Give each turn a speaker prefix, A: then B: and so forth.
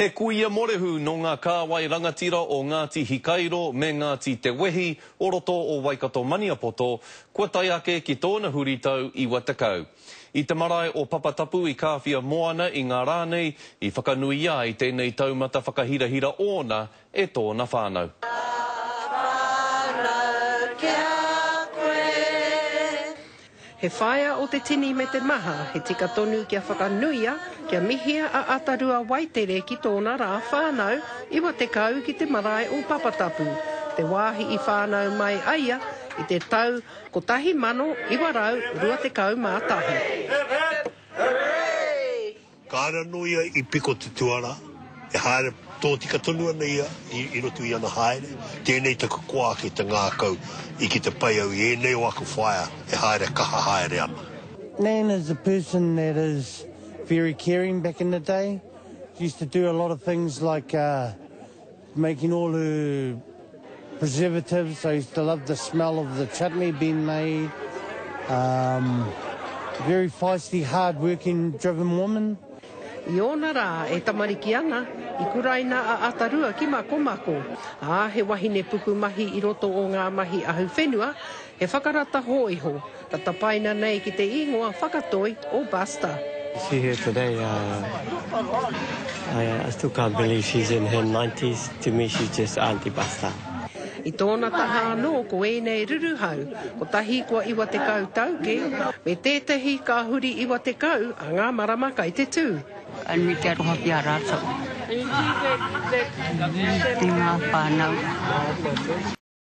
A: He kuia morehu no ngā kāwai rangatira o Ngāti Hikairo me Ngāti Te Wehi o roto o Waikato Maniapoto, kua tai ake ki tōna huritau i Watakau. I te marae o Papatapu i kāwhia moana i ngā rānei, i whakanui ai tēnei taumata whakahirahira ōna e tōna whānau.
B: He whaia o te tini me te maha, he tika tonu kia whakanuia, kia mihia a atarua waitere ki tōna rā whānau, iwa te kau ki te marae o Papatapu. Te wāhi i whānau mai aia, i te tau ko tahi mano, iwa rau, rua te kau mātahi.
C: Kāra noia i piko te tuara, e haere tō tika tonu ana ia, i rotu i ana haere, tēnei taku koa ki te ngākau, i ki te pai au, i enei o aku whaia, e haere kaha haere ana.
D: Nan is a person that is very caring back in the day. She used to do a lot of things like making all her preservatives. I used to love the smell of the chutney being made. Very feisty, hard-working, driven woman.
B: I ōna rā e tamariki ana, i kuraina a atarua ki mako. He wahine puku mahi i roto o ngā mahi ahu whenua, he whakarata hoiho, ta tapaina nei ki te ingoa whakatoi o Basta.
E: See here today, I still can't believe she's in her 90s. To me, she's just Auntie Basta.
B: I tōna taha anō ko ēnei ruruhau, ko tahi kua iwa te kau tauke, me tētahi ka huri iwa te kau a ngā maramaka i te tū.
F: Ani te aroha pia rātou. Te ngā whānau.